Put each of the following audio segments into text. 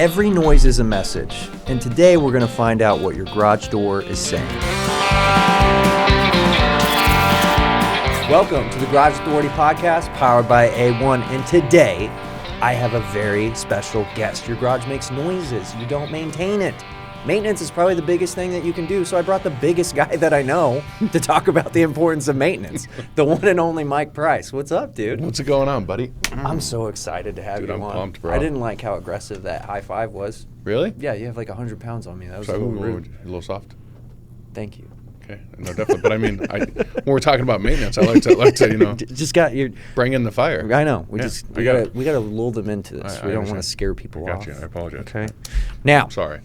Every noise is a message, and today we're going to find out what your garage door is saying. Welcome to the Garage Authority Podcast, powered by A1, and today I have a very special guest. Your garage makes noises. You don't maintain it. Maintenance is probably the biggest thing that you can do, so I brought the biggest guy that I know to talk about the importance of maintenance, the one and only Mike Price. What's up, dude? What's going on, buddy? I'm so excited to have you on. I'm pumped, bro. I didn't like how aggressive that high five was. Really? Yeah, you have like 100 pounds on me. That was Sorry, a little rude. a little soft. Thank you. Okay, no, definitely. But I mean, when we're talking about maintenance, I like to just got your bring in the fire. I know. We gotta lull them into this. We don't want to scare people off. Got you. I apologize. Okay. Now, sorry.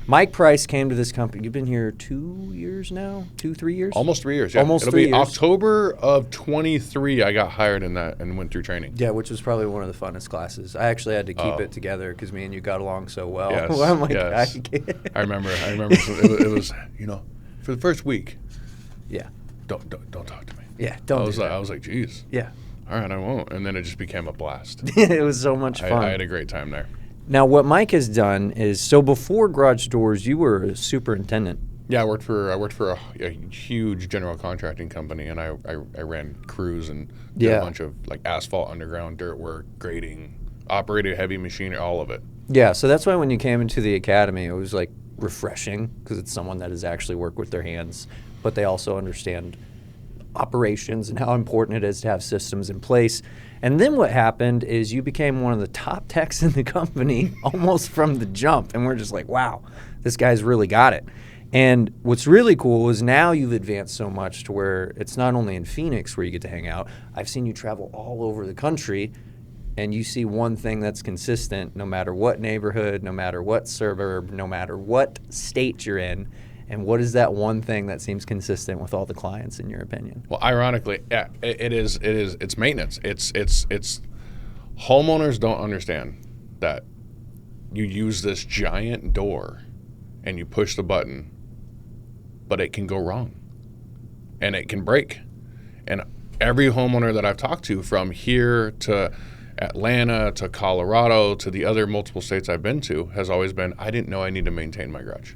Mike Price came to this company. You've been here 2 years now? 3 years? Almost 3 years. Yeah. Almost It'll 3 be years. October of 23. I got hired in that and went through training. Yeah, which was probably one of the funnest classes. I actually had to keep it together because me and you got along so well. Yes. I'm like, yes. I remember. It was for the first week. Yeah. Don't talk to me. Yeah. Don't. I was like, geez. Yeah. All right, I won't. And then it just became a blast. It was so much fun. I had a great time there. Now, what Mike has done is, so before Garage Doors, you were a superintendent. Yeah, I worked for a huge general contracting company, and I ran crews and did a bunch of like asphalt, underground, dirt work, grading, operated heavy machinery, all of it. Yeah, so that's why when you came into the academy, it was like refreshing because it's someone that has actually worked with their hands, but they also understand operations and how important it is to have systems in place. And then what happened is you became one of the top techs in the company almost from the jump. And we're just like, wow, this guy's really got it. And what's really cool is now you've advanced so much to where it's not only in Phoenix where you get to hang out. I've seen you travel all over the country, and you see one thing that's consistent no matter what neighborhood, no matter what suburb, no matter what state you're in. And what is that one thing that seems consistent with all the clients, in your opinion? Well, ironically, yeah, it's maintenance. It's homeowners don't understand that you use this giant door and you push the button, but it can go wrong and it can break. And every homeowner that I've talked to, from here to Atlanta to Colorado to the other multiple states I've been to, has always been, I didn't know I need to maintain my garage.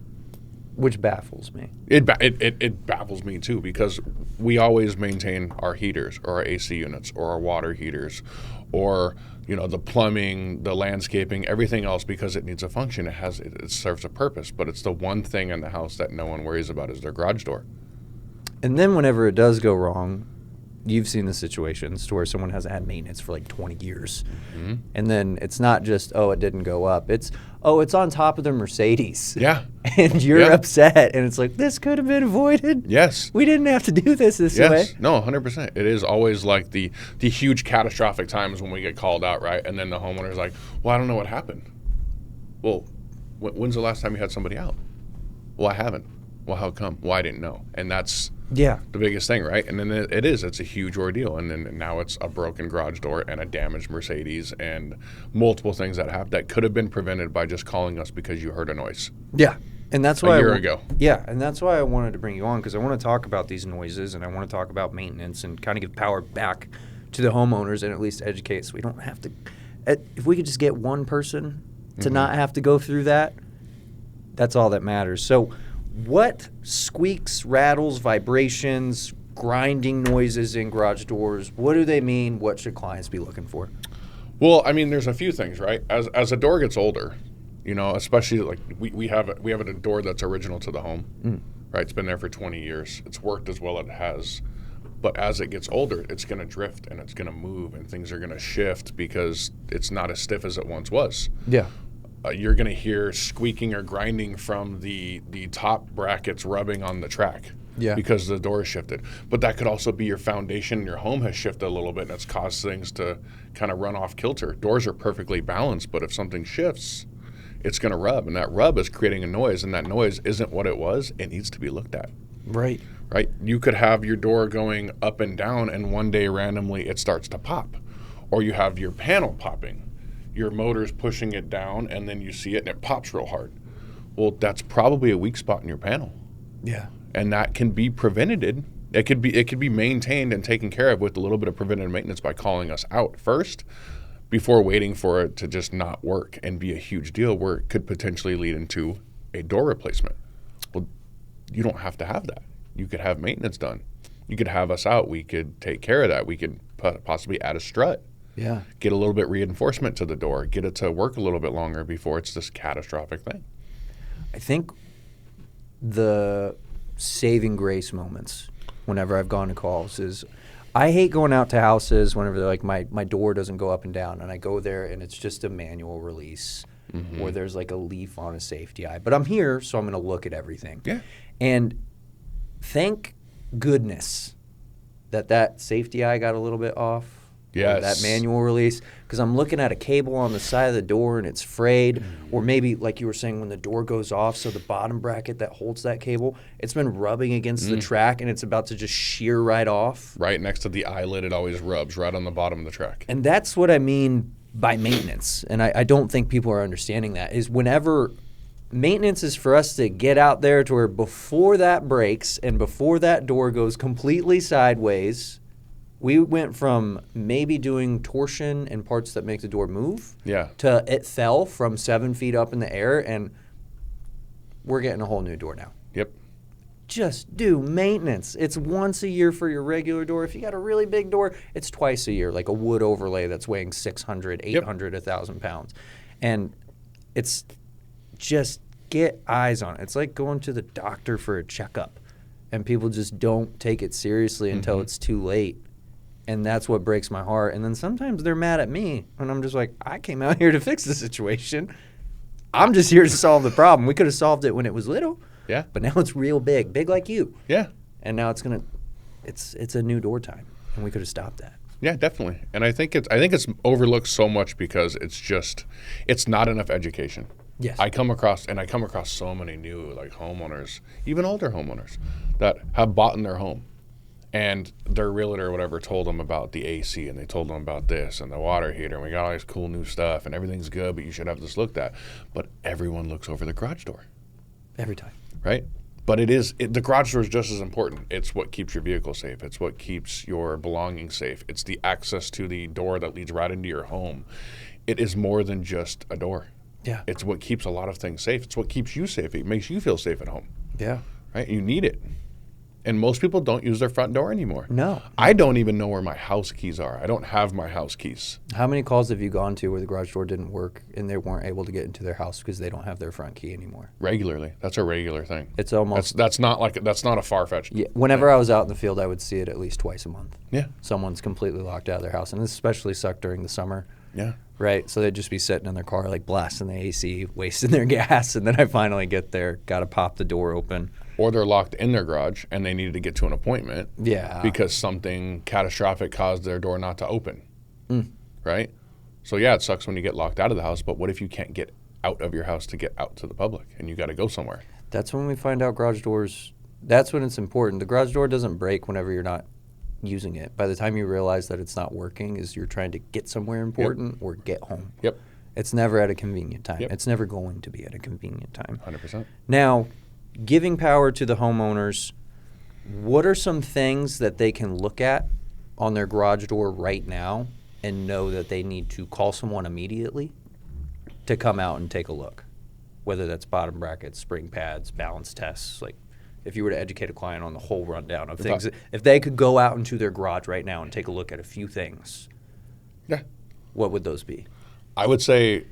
Which baffles me. It baffles me too, because we always maintain our heaters or our AC units or our water heaters or the plumbing, the landscaping, everything else, because it needs a function. It serves a purpose, but it's the one thing in the house that no one worries about is their garage door. And then whenever it does go wrong, you've seen the situations to where someone hasn't had maintenance for like 20 years. Mm-hmm. And then it's not just, it didn't go up. It's on top of the Mercedes. Yeah. And you're upset. And it's like, this could have been avoided. Yes. We didn't have to do this way. No, 100%. It is always like the huge catastrophic times when we get called out, right? And then the homeowner's like, well, I don't know what happened. Well, when's the last time you had somebody out? Well, I haven't. Well, how come? Well, I didn't know. And that's the biggest thing, right? And then it's a huge ordeal. And then now it's a broken garage door and a damaged Mercedes and multiple things that happened that could have been prevented by just calling us because you heard a noise. Yeah. And that's why a year ago. Yeah. And that's why I wanted to bring you on, because I want to talk about these noises and I want to talk about maintenance and kind of give power back to the homeowners and at least educate, so we don't have to. If we could just get one person to not have to go through that, that's all that matters. So what squeaks, rattles, vibrations, grinding noises in garage doors, what do they mean? What should clients be looking for? Well, I mean, there's a few things, right? As a door gets older, especially like we have a door that's original to the home, right? It's been there for 20 years. It's worked as well as it has. But as it gets older, it's going to drift and it's going to move and things are going to shift because it's not as stiff as it once was. Yeah. You're going to hear squeaking or grinding from the top brackets rubbing on the track because the door is shifted. But that could also be your foundation in your home has shifted a little bit and it's caused things to kind of run off kilter. Doors are perfectly balanced, but if something shifts, it's going to rub. And that rub is creating a noise, and that noise isn't what it was. It needs to be looked at. Right. Right? You could have your door going up and down, and one day randomly it starts to pop. Or you have your panel popping. Your motor's pushing it down, and then you see it, and it pops real hard. Well, that's probably a weak spot in your panel. Yeah. And that can be prevented. It could be maintained and taken care of with a little bit of preventative maintenance by calling us out first. before waiting for it to just not work and be a huge deal where it could potentially lead into a door replacement. Well, you don't have to have that. You could have maintenance done. You could have us out. We could take care of that. We could possibly add a strut. Yeah. Get a little bit reinforcement to the door. Get it to work a little bit longer before it's this catastrophic thing. I think the saving grace moments whenever I've gone to calls is I hate going out to houses whenever they're like my door doesn't go up and down, and I go there and it's just a manual release or there's like a leaf on a safety eye. But I'm here, so I'm going to look at everything. Yeah. And thank goodness that safety eye got a little bit off. Yes. That manual release, because I'm looking at a cable on the side of the door and it's frayed, or maybe like you were saying when the door goes off, so the bottom bracket that holds that cable, it's been rubbing against the track and it's about to just shear right off. Right next to the eyelid, it always rubs right on the bottom of the track. And that's what I mean by maintenance, and I don't think people are understanding that, is whenever maintenance is for us to get out there to where before that breaks and before that door goes completely sideways. We went from maybe doing torsion and parts that make the door move to it fell from 7 feet up in the air, and we're getting a whole new door now. Yep. Just do maintenance. It's once a year for your regular door. If you got a really big door, it's twice a year, like a wood overlay that's weighing 600, 800, 1,000 pounds. And it's just get eyes on it. It's like going to the doctor for a checkup, and people just don't take it seriously until it's too late. And that's what breaks my heart. And then sometimes they're mad at me. And I'm just like, I came out here to fix the situation. I'm just here to solve the problem. We could have solved it when it was little. Yeah. But now it's real big. Big like you. Yeah. And now it's a new door time. And we could have stopped that. Yeah, definitely. And I think it's overlooked so much because it's not enough education. Yes. I come across so many new like homeowners, even older homeowners, that have bought in their home. And their realtor or whatever told them about the AC, and they told them about this and the water heater, and we got all this cool new stuff, and everything's good, but you should have this looked at. But everyone looks over the garage door. Every time. Right? But the garage door is just as important. It's what keeps your vehicle safe. It's what keeps your belongings safe. It's the access to the door that leads right into your home. It is more than just a door. Yeah. It's what keeps a lot of things safe. It's what keeps you safe. It makes you feel safe at home. Yeah. Right? You need it. And most people don't use their front door anymore. No. I don't even know where my house keys are. I don't have my house keys. How many calls have you gone to where the garage door didn't work and they weren't able to get into their house because they don't have their front key anymore? Regularly. That's a regular thing. It's almost... That's not a far-fetched Yeah. Whenever I was out in the field, I would see it at least twice a month. Yeah. Someone's completely locked out of their house. And this especially sucked during the summer. Yeah. Right? So they'd just be sitting in their car, like blasting the AC, wasting their gas. And then I finally get there, got to pop the door open. Or they're locked in their garage and they needed to get to an appointment. Yeah. Because something catastrophic caused their door not to open. Right? So yeah, it sucks when you get locked out of the house, but what if you can't get out of your house to get out to the public and you got to go somewhere? That's when we find out garage doors, that's when it's important. The garage door doesn't break whenever you're not using it. By the time you realize that it's not working is you're trying to get somewhere important or get home. Yep. It's never at a convenient time. Yep. It's never going to be at a convenient time. 100%. Now, giving power to the homeowners, what are some things that they can look at on their garage door right now and know that they need to call someone immediately to come out and take a look? Whether that's bottom brackets, spring pads, balance tests, like if you were to educate a client on the whole rundown of things, if they could go out into their garage right now and take a look at a few things, Yeah. what would those be? I would say,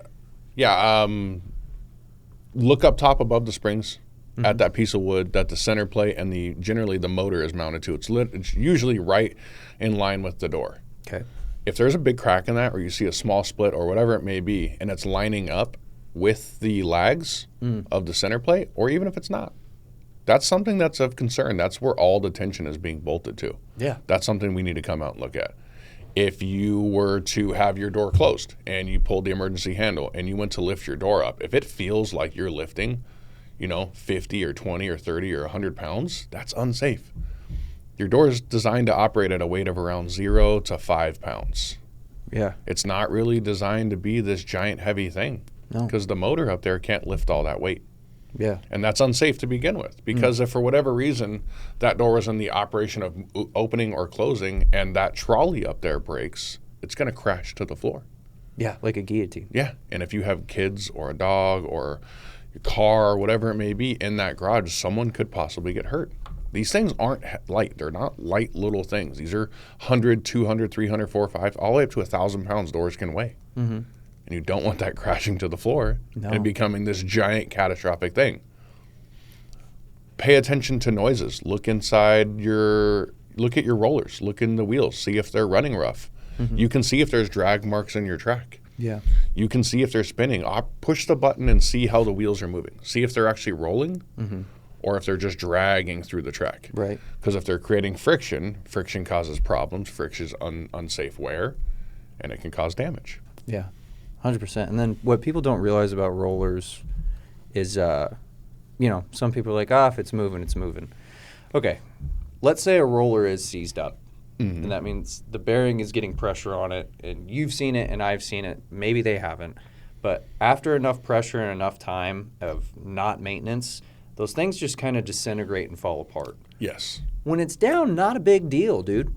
look up top above the springs at that piece of wood that the center plate and generally the motor is mounted to. It's usually right in line with the door. Okay. If there's a big crack in that or you see a small split or whatever it may be and it's lining up with the lags of the center plate, or even if it's not, that's something that's of concern. That's where all the tension is being bolted to. Yeah. That's something we need to come out and look at. If you were to have your door closed and you pulled the emergency handle and you went to lift your door up, if it feels like you're lifting, 50 or 20 or 30 or 100 pounds, that's unsafe. Your door is designed to operate at a weight of around 0 to 5 pounds. Yeah. It's not really designed to be this giant heavy thing because the motor up there can't lift all that weight. Yeah. And that's unsafe to begin with because if for whatever reason that door was in the operation of opening or closing and that trolley up there breaks, it's going to crash to the floor. Yeah, like a guillotine. Yeah, and if you have kids or a dog or your car or whatever it may be in that garage, someone could possibly get hurt. These things aren't light. They're not light little things. These are 100, 200, 300, 400, 500, all the way up to 1,000 pounds doors can weigh. Mm-hmm. And you don't want that crashing to the floor and becoming this giant catastrophic thing. Pay attention to noises. Look at your rollers. Look in the wheels. See if they're running rough. Mm-hmm. You can see if there's drag marks in your track. Yeah. You can see if they're spinning. Push the button and see how the wheels are moving. See if they're actually rolling or if they're just dragging through the track. Right. Because if they're creating friction causes problems. Friction is unsafe wear, and it can cause damage. Yeah, 100%. And then what people don't realize about rollers is, some people are like, if it's moving, it's moving. Okay, let's say a roller is seized up. And that means the bearing is getting pressure on it, and you've seen it and I've seen it. Maybe they haven't. But after enough pressure and enough time of not maintenance, those things just kind of disintegrate and fall apart. Yes. When it's down, not a big deal, dude.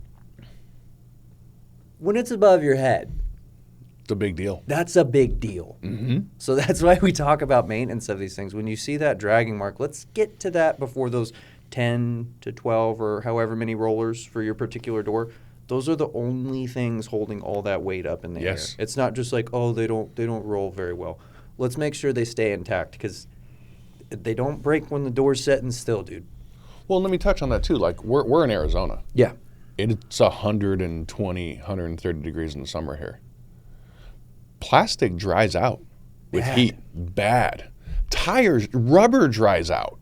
When it's above your head, it's a big deal. That's a big deal. Mm-hmm. So that's why we talk about maintenance of these things. When you see that dragging mark, let's get to that before those 10 to 12 or however many rollers for your particular door. Those are the only things holding all that weight up in the air. It's not just like, they don't roll very well. Let's make sure they stay intact because they don't break when the door's setting still, dude. Well, let me touch on that too. Like we're in Arizona. Yeah. It's 120, 130 degrees in the summer here. Plastic dries out with heat. Bad. Tires, rubber dries out.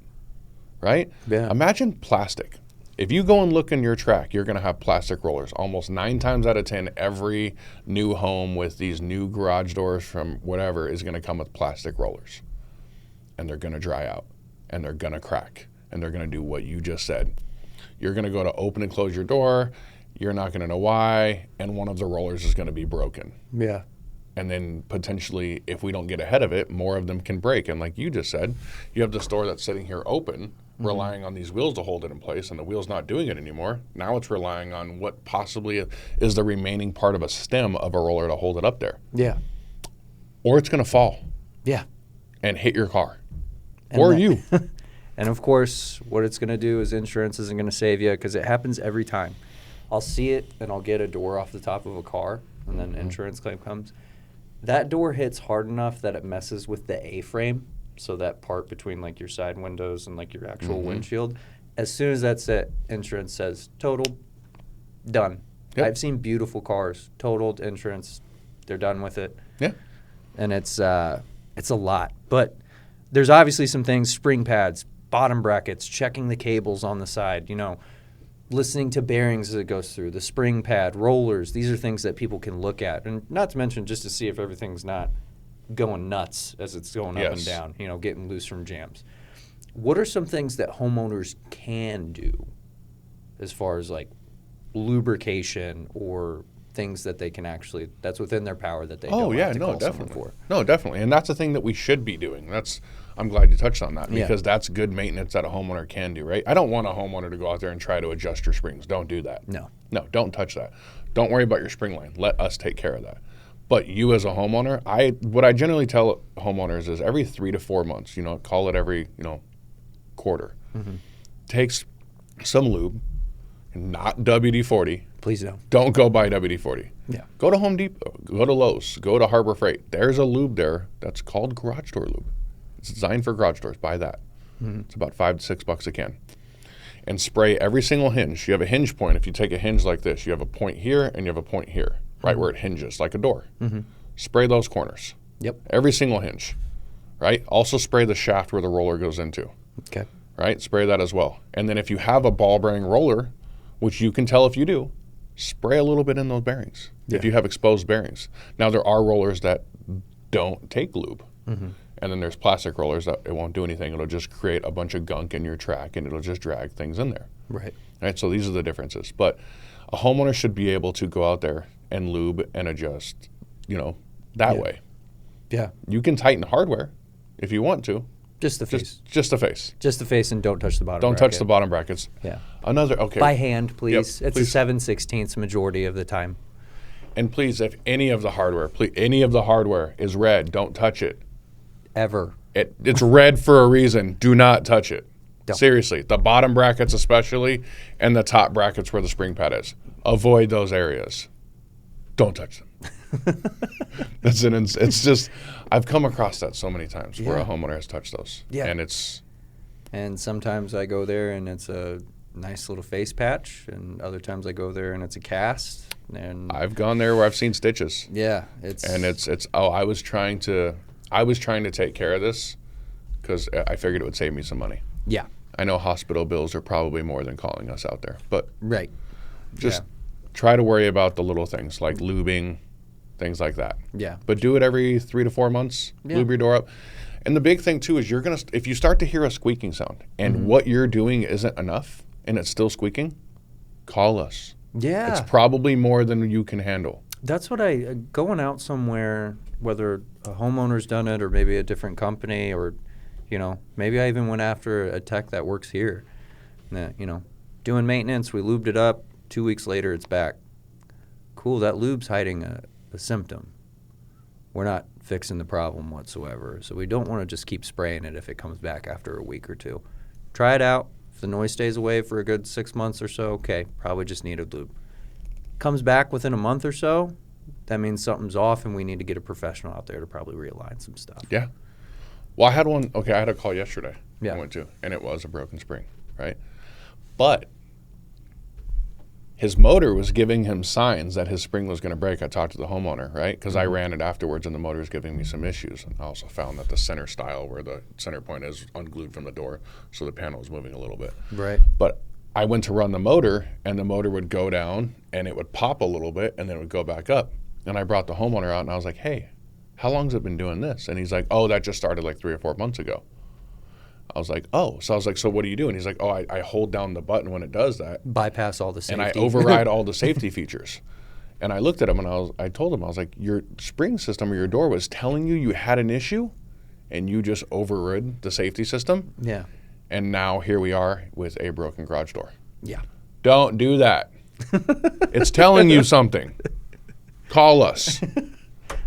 Right? Yeah. Imagine plastic. If you go and look in your track, you're going to have plastic rollers. Almost 9 times out of 10, every new home with these new garage doors from whatever is going to come with plastic rollers. And they're going to dry out. And they're going to crack. And they're going to do what you just said. You're going to go to open and close your door. You're not going to know why. And one of the rollers is going to be broken. Yeah. And then potentially, if we don't get ahead of it, more of them can break. And like you just said, you have this door that's sitting here open, relying on these wheels to hold it in place, and the wheel's not doing it anymore. Now it's relying on what possibly is the remaining part of a stem of a roller to hold it up there. Yeah. Or it's going to fall. Yeah. And hit your car. Or you. And of course, what it's going to do is insurance isn't going to save you because it happens every time. I'll see it and I'll get a door off the top of a car, and then insurance claim comes. That door hits hard enough that it messes with the A-frame, so that part between like your side windows and like your actual windshield. As soon as that's it, insurance says totaled, done. Yep. I've seen beautiful cars totaled, insurance, they're done with it. Yeah. And it's a lot. But there's obviously some things, spring pads, bottom brackets, checking the cables on the side, listening to bearings as it goes through, the spring pad, rollers. These are things that people can look at. And not to mention just to see if everything's not going nuts as it's going up and down, getting loose from jams. What are some things that homeowners can do as far as like lubrication or things that they can actually, that's within their power that they don't have to call someone for? No, definitely. And that's the thing that we should be doing. I'm glad you touched on that because that's good maintenance that a homeowner can do, right? I don't want a homeowner to go out there and try to adjust your springs. Don't do that. No, don't touch that. Don't worry about your spring line. Let us take care of that. But you as a homeowner, what I generally tell homeowners is every 3 to 4 months, call it every, quarter, takes some lube, not WD-40. Please don't. Don't go buy WD-40. Yeah. Go to Home Depot, go to Lowe's, go to Harbor Freight. There's a lube there that's called garage door lube. It's designed for garage doors. Buy that. It's about $5 to $6 a can. And spray every single hinge. You have a hinge point. If you take a hinge like this, you have a point here and you have a point here, right where it hinges, like a door. Spray those corners. Yep. Every single hinge, right? Also spray the shaft where the roller goes into. Okay. Right? Spray that as well. And then if you have a ball bearing roller, which you can tell if you do, spray a little bit in those bearings if you have exposed bearings. Now, there are rollers that don't take lube. And then there's plastic rollers that it won't do anything. It'll just create a bunch of gunk in your track, and it'll just drag things in there. Right? So these are the differences. But a homeowner should be able to go out there and lube and adjust, that way. Yeah. You can tighten hardware if you want to. Just the face. Just the face. Just the face, and don't touch the bottom Don't bracket. touch the bottom brackets. Yeah. Okay. By hand, please. Yep, it's please. a 7/16 majority of the time. And please, if any of the hardware is red, don't touch it. Ever. It's red for a reason. Do not touch it. Don't. Seriously, the bottom brackets especially, and the top brackets where the spring pad is. Avoid those areas. Don't touch them. It's just, I've come across that so many times where a homeowner has touched those. Yeah. And sometimes I go there and it's a nice little face patch, and other times I go there and it's a cast. And I've gone there where I've seen stitches. Yeah, I was trying to take care of this because I figured it would save me some money. Yeah. I know hospital bills are probably more than calling us out there, but right. Just try to worry about the little things like lubing, things like that. Yeah. But do it every 3 to 4 months. Yeah. Lube your door up. And the big thing too is if you start to hear a squeaking sound and what you're doing isn't enough and it's still squeaking, call us. Yeah. It's probably more than you can handle. That's what going out somewhere, whether a homeowner's done it or maybe a different company, or, maybe I even went after a tech that works here. Doing maintenance, we lubed it up. 2 weeks later, it's back. Cool, that lube's hiding a symptom. We're not fixing the problem whatsoever. So we don't want to just keep spraying it if it comes back after a week or two. Try it out. If the noise stays away for a good 6 months or so, okay, probably just need a lube. Comes back within a month or so, that means something's off and we need to get a professional out there to probably realign some stuff. Yeah. Well, I had a call yesterday I went to, and it was a broken spring, right? But his motor was giving him signs that his spring was going to break. I talked to the homeowner, right? Because I ran it afterwards, and the motor was giving me some issues. And I also found that the center stile, where the center point is, unglued from the door, so the panel was moving a little bit. Right. But I went to run the motor, and the motor would go down, and it would pop a little bit, and then it would go back up. And I brought the homeowner out, and I was like, hey, how long has it been doing this? And he's like, oh, that just started like 3 or 4 months ago. I was like, oh. So I was like, so what do you do? And he's like, oh, I hold down the button when it does that. Bypass all the safety. And I override all the safety features. And I looked at him, and I told him, I was like, your spring system or your door was telling you had an issue, and you just overrid the safety system. Yeah. And now here we are with a broken garage door. Yeah. Don't do that. It's telling you something. Call us.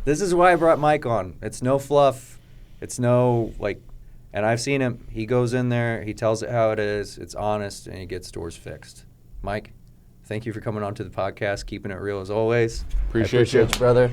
This is why I brought Mike on. It's no fluff. It's no, and I've seen him. He goes in there. He tells it how it is. It's honest, and he gets doors fixed. Mike, thank you for coming on to the podcast, keeping it real as always. Appreciate you, brother.